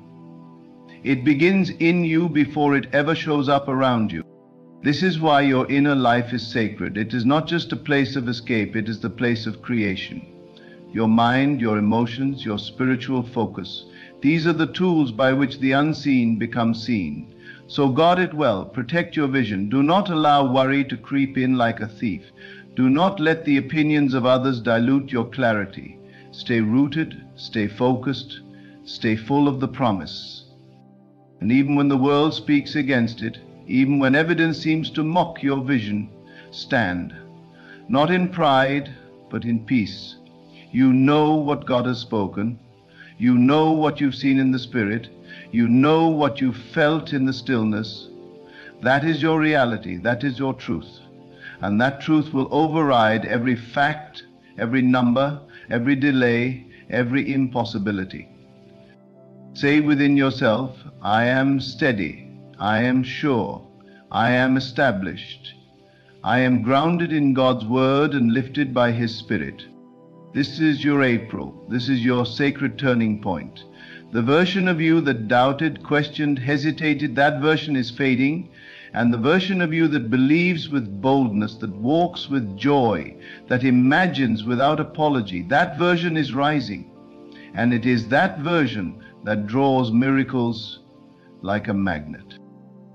It begins in you before it ever shows up around you. This is why your inner life is sacred. It is not just a place of escape, it is the place of creation. Your mind, your emotions, your spiritual focus, these are the tools by which the unseen becomes seen. So guard it well, protect your vision. Do not allow worry to creep in like a thief. Do not let the opinions of others dilute your clarity. Stay rooted, stay focused, stay full of the promise. And even when the world speaks against it, even when evidence seems to mock your vision, stand. Not in pride, but in peace. You know what God has spoken. You know what you've seen in the Spirit. You know what you felt in the stillness. That is your reality. That is your truth. And that truth will override every fact, every number, every delay, every impossibility. Say within yourself, I am steady. I am sure. I am established. I am grounded in God's word and lifted by His Spirit. This is your April. This is your sacred turning point. The version of you that doubted, questioned, hesitated, that version is fading. And the version of you that believes with boldness, that walks with joy, that imagines without apology, that version is rising. And it is that version that draws miracles like a magnet.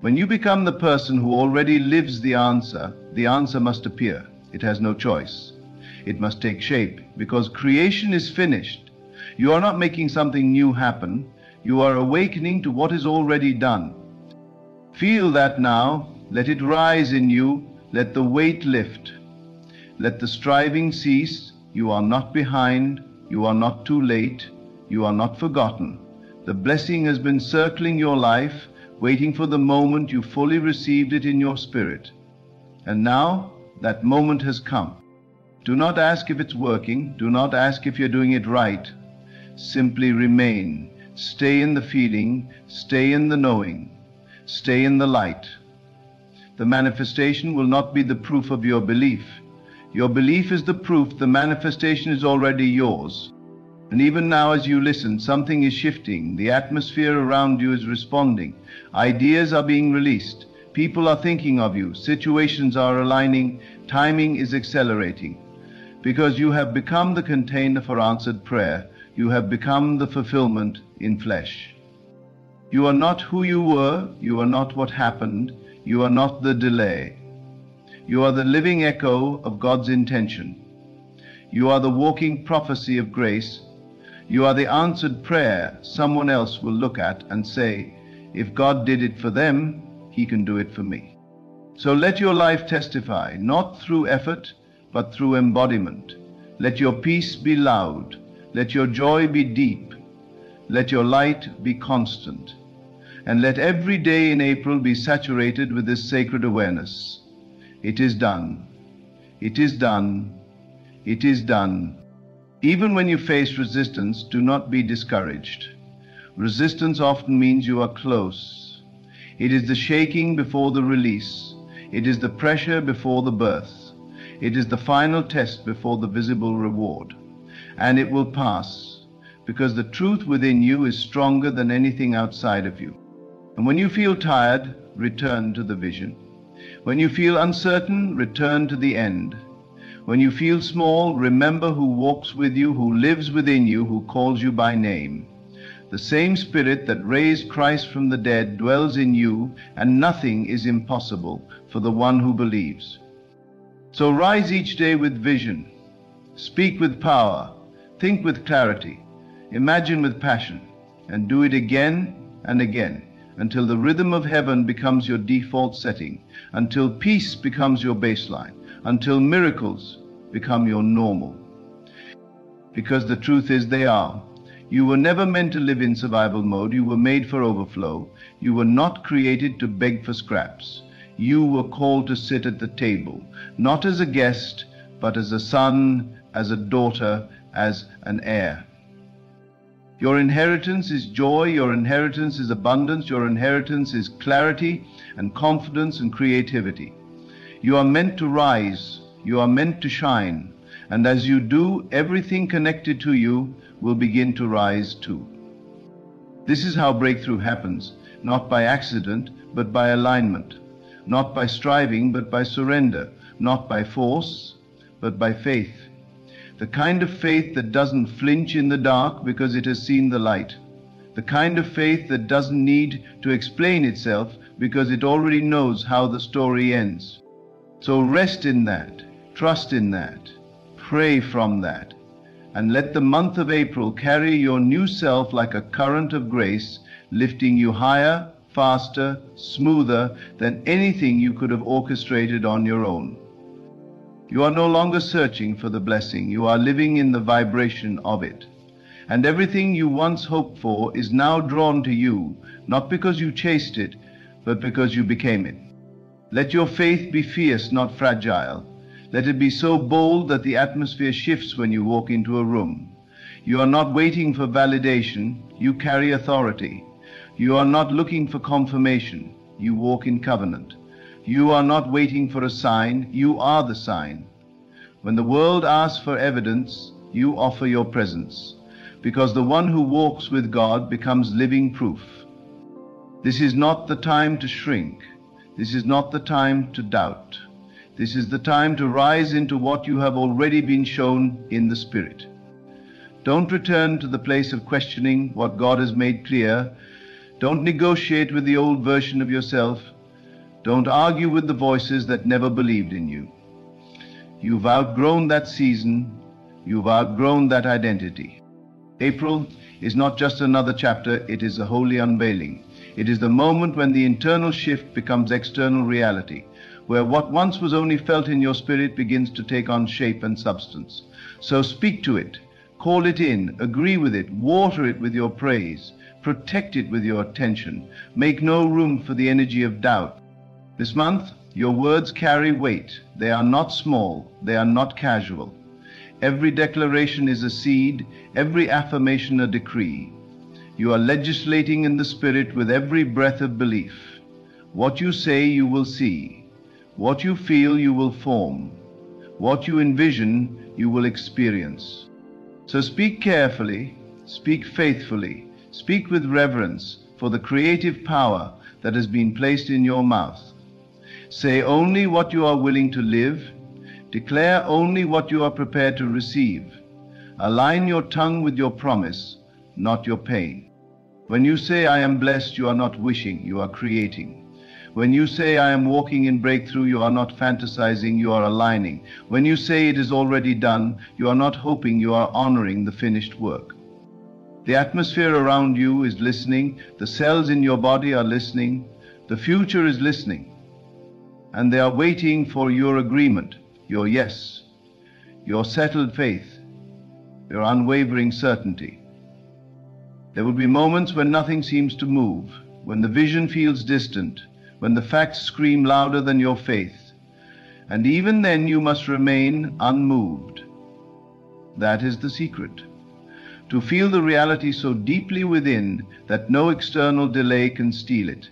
When you become the person who already lives the answer must appear. It has no choice. It must take shape, because creation is finished. You are not making something new happen. You are awakening to what is already done. Feel that now. Let it rise in you. Let the weight lift. Let the striving cease. You are not behind. You are not too late. You are not forgotten. The blessing has been circling your life, waiting for the moment you fully received it in your spirit. And now that moment has come. Do not ask if it's working. Do not ask if you're doing it right. Simply remain. Stay in the feeling. Stay in the knowing. Stay in the light. The manifestation will not be the proof of your belief. Your belief is the proof. The manifestation is already yours. And even now as you listen, something is shifting. The atmosphere around you is responding. Ideas are being released. People are thinking of you. Situations are aligning. Timing is accelerating. Because you have become the container for answered prayer. You have become the fulfillment in flesh. You are not who you were. You are not what happened. You are not the delay. You are the living echo of God's intention. You are the walking prophecy of grace. You are the answered prayer someone else will look at and say, if God did it for them, He can do it for me. So let your life testify, not through effort, but through embodiment. Let your peace be loud. Let your joy be deep. Let your light be constant. And let every day in April be saturated with this sacred awareness. It is done. It is done. It is done. Even when you face resistance, do not be discouraged. Resistance often means you are close. It is the shaking before the release. It is the pressure before the birth. It is the final test before the visible reward. And it will pass, because the truth within you is stronger than anything outside of you. And when you feel tired, return to the vision. When you feel uncertain, return to the end. When you feel small, remember who walks with you, who lives within you, who calls you by name. The same Spirit that raised Christ from the dead dwells in you, and nothing is impossible for the one who believes. So rise each day with vision. Speak with power. Think with clarity. Imagine with passion. And do it again and again, until the rhythm of heaven becomes your default setting, until peace becomes your baseline, until miracles become your normal. Because the truth is they are. You were never meant to live in survival mode. You were made for overflow. You were not created to beg for scraps. You were called to sit at the table, not as a guest, but as a son, as a daughter, as an heir. Your inheritance is joy, your inheritance is abundance, your inheritance is clarity and confidence and creativity. You are meant to rise, you are meant to shine, and as you do, everything connected to you will begin to rise too. This is how breakthrough happens, not by accident, but by alignment, not by striving, but by surrender, not by force, but by faith. The kind of faith that doesn't flinch in the dark because it has seen the light. The kind of faith that doesn't need to explain itself because it already knows how the story ends. So rest in that, trust in that, pray from that, and let the month of April carry your new self like a current of grace, lifting you higher, faster, smoother than anything you could have orchestrated on your own. You are no longer searching for the blessing, you are living in the vibration of it. And everything you once hoped for is now drawn to you, not because you chased it, but because you became it. Let your faith be fierce, not fragile. Let it be so bold that the atmosphere shifts when you walk into a room. You are not waiting for validation, you carry authority. You are not looking for confirmation, you walk in covenant. You are not waiting for a sign, you are the sign. When the world asks for evidence, you offer your presence, because the one who walks with God becomes living proof. This is not the time to shrink. This is not the time to doubt. This is the time to rise into what you have already been shown in the Spirit. Don't return to the place of questioning what God has made clear. Don't negotiate with the old version of yourself. Don't argue with the voices that never believed in you. You've outgrown that season. You've outgrown that identity. April is not just another chapter, it is a holy unveiling. It is the moment when the internal shift becomes external reality, where what once was only felt in your spirit begins to take on shape and substance. So speak to it, call it in, agree with it, water it with your praise, protect it with your attention. Make no room for the energy of doubt. This month, your words carry weight. They are not small, they are not casual. Every declaration is a seed, every affirmation a decree. You are legislating in the Spirit with every breath of belief. What you say, you will see. What you feel, you will form. What you envision, you will experience. So speak carefully, speak faithfully, speak with reverence for the creative power that has been placed in your mouth. Say only what you are willing to live. Declare only what you are prepared to receive. Align your tongue with your promise, not your pain. When you say, I am blessed, you are not wishing, you are creating. When you say, I am walking in breakthrough, you are not fantasizing, you are aligning. When you say it is already done, you are not hoping, you are honoring the finished work. The atmosphere around you is listening. The cells in your body are listening. The future is listening. And they are waiting for your agreement, your yes, your settled faith, your unwavering certainty. There will be moments when nothing seems to move, when the vision feels distant, when the facts scream louder than your faith. And even then you must remain unmoved. That is the secret. To feel the reality so deeply within that no external delay can steal it.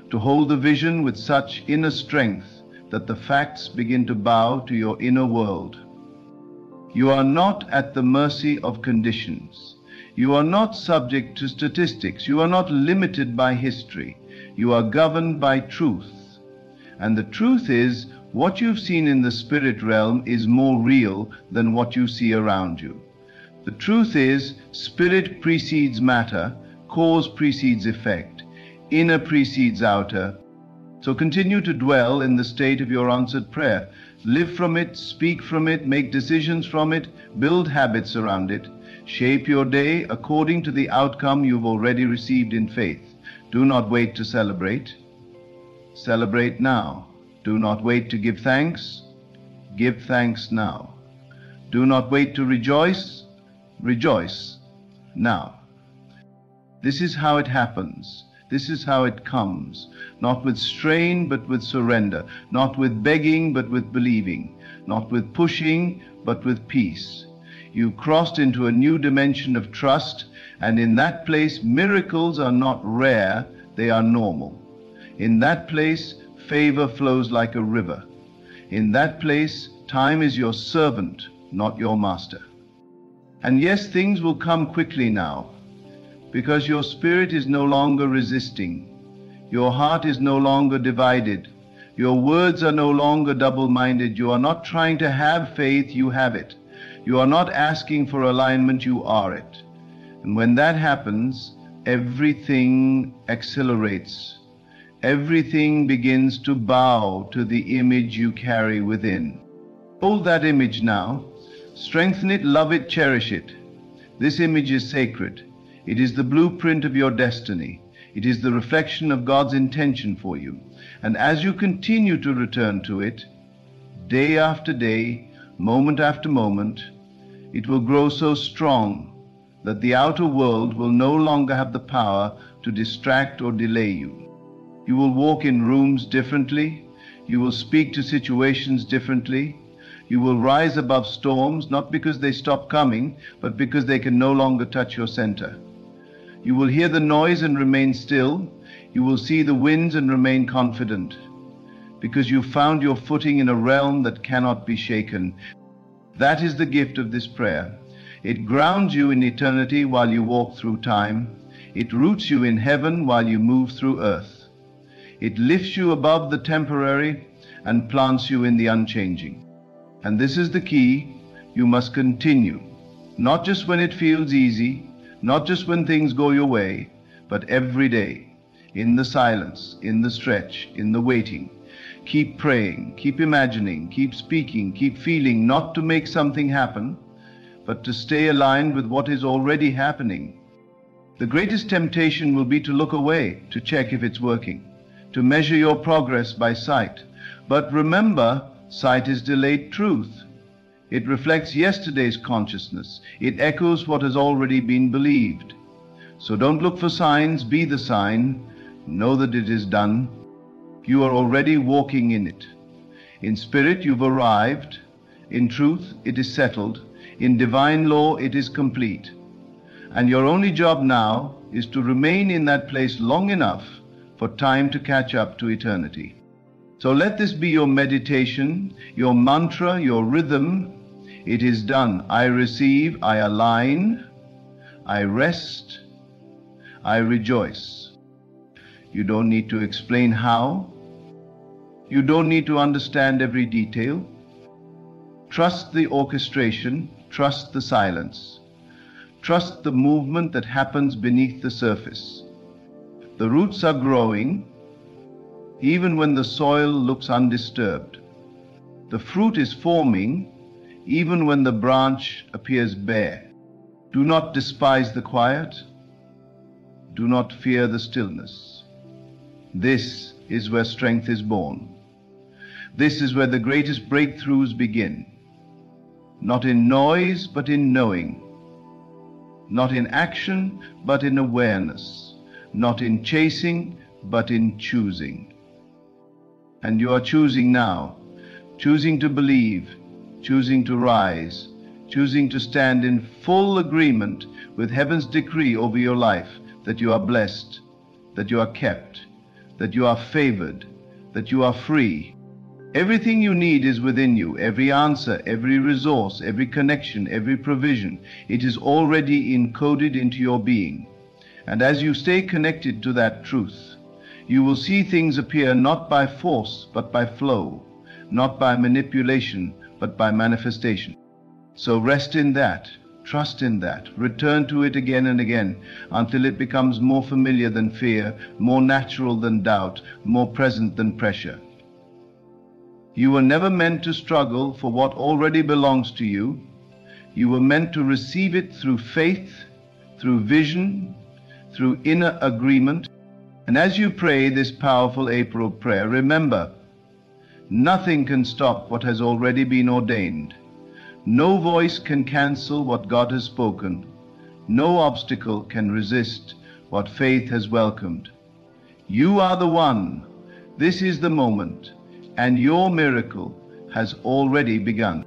To hold the vision with such inner strength that the facts begin to bow to your inner world. You are not at the mercy of conditions. You are not subject to statistics. You are not limited by history. You are governed by truth. And the truth is, what you've seen in the spirit realm is more real than what you see around you. The truth is, spirit precedes matter, cause precedes effect, inner precedes outer. So continue to dwell in the state of your answered prayer. Live from it, speak from it, make decisions from it, build habits around it. Shape your day according to the outcome you've already received in faith. Do not wait to celebrate. Celebrate now. Do not wait to give thanks. Give thanks now. Do not wait to rejoice. Rejoice now. This is how it happens. This is how it comes. Not with strain, but with surrender. Not with begging, but with believing. Not with pushing, but with peace. You've crossed into a new dimension of trust, and in that place, miracles are not rare, they are normal. In that place, favor flows like a river. In that place, time is your servant, not your master. And yes, things will come quickly now, because your spirit is no longer resisting. Your heart is no longer divided. Your words are no longer double-minded. You are not trying to have faith, you have it. You are not asking for alignment, you are it. And when that happens, everything accelerates. Everything begins to bow to the image you carry within. Hold that image now. Strengthen it, love it, cherish it. This image is sacred. It is the blueprint of your destiny. It is the reflection of God's intention for you. And as you continue to return to it, day after day, moment after moment, it will grow so strong that the outer world will no longer have the power to distract or delay you. You will walk in rooms differently. You will speak to situations differently. You will rise above storms, not because they stop coming, but because they can no longer touch your center. You will hear the noise and remain still. You will see the winds and remain confident, because you found your footing in a realm that cannot be shaken. That is the gift of this prayer. It grounds you in eternity while you walk through time. It roots you in heaven while you move through earth. It lifts you above the temporary and plants you in the unchanging. And this is the key. You must continue, not just when it feels easy, not just when things go your way, but every day, in the silence, in the stretch, in the waiting. Keep praying, keep imagining, keep speaking, keep feeling, not to make something happen, but to stay aligned with what is already happening. The greatest temptation will be to look away, to check if it's working, to measure your progress by sight. But remember, sight is delayed truth. It reflects yesterday's consciousness. It echoes what has already been believed. So don't look for signs, be the sign. Know that it is done. You are already walking in it. In spirit, you've arrived. In truth, it is settled. In divine law, it is complete. And your only job now is to remain in that place long enough for time to catch up to eternity. So let this be your meditation, your mantra, your rhythm. It is done. I receive, I align, I rest, I rejoice. You don't need to explain how. You don't need to understand every detail. Trust the orchestration, trust the silence. Trust the movement that happens beneath the surface. The roots are growing, even when the soil looks undisturbed. The fruit is forming, even when the branch appears bare. Do not despise the quiet. Do not fear the stillness. This is where strength is born. This is where the greatest breakthroughs begin. Not in noise, but in knowing. Not in action, but in awareness. Not in chasing, but in choosing. And you are choosing now, choosing to believe, choosing to rise, choosing to stand in full agreement with heaven's decree over your life, that you are blessed, that you are kept, that you are favored, that you are free. Everything you need is within you. Every answer, every resource, every connection, every provision. It is already encoded into your being. And as you stay connected to that truth, you will see things appear not by force, but by flow, not by manipulation, but by manifestation. So rest in that, trust in that, return to it again and again until it becomes more familiar than fear, more natural than doubt, more present than pressure. You were never meant to struggle for what already belongs to you. You were meant to receive it through faith, through vision, through inner agreement. And as you pray this powerful April prayer, remember, nothing can stop what has already been ordained. No voice can cancel what God has spoken. No obstacle can resist what faith has welcomed. You are the one. This is the moment. And your miracle has already begun.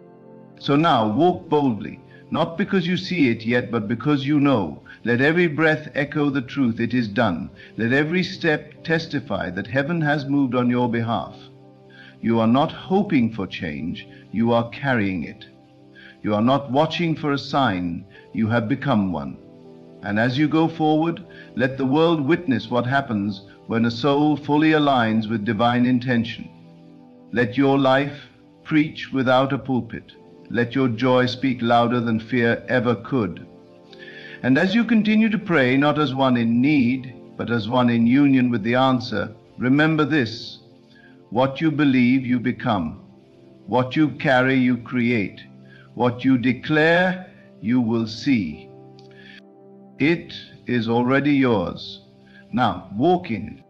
So now walk boldly, not because you see it yet, but because you know. Let every breath echo the truth, it is done. Let every step testify that heaven has moved on your behalf. You are not hoping for change, you are carrying it. You are not watching for a sign, you have become one. And as you go forward, let the world witness what happens when a soul fully aligns with divine intention. Let your life preach without a pulpit. Let your joy speak louder than fear ever could. And as you continue to pray, not as one in need, but as one in union with the answer, remember this: what you believe, you become. What you carry, you create. What you declare, you will see. It is already yours. Now, walk in it.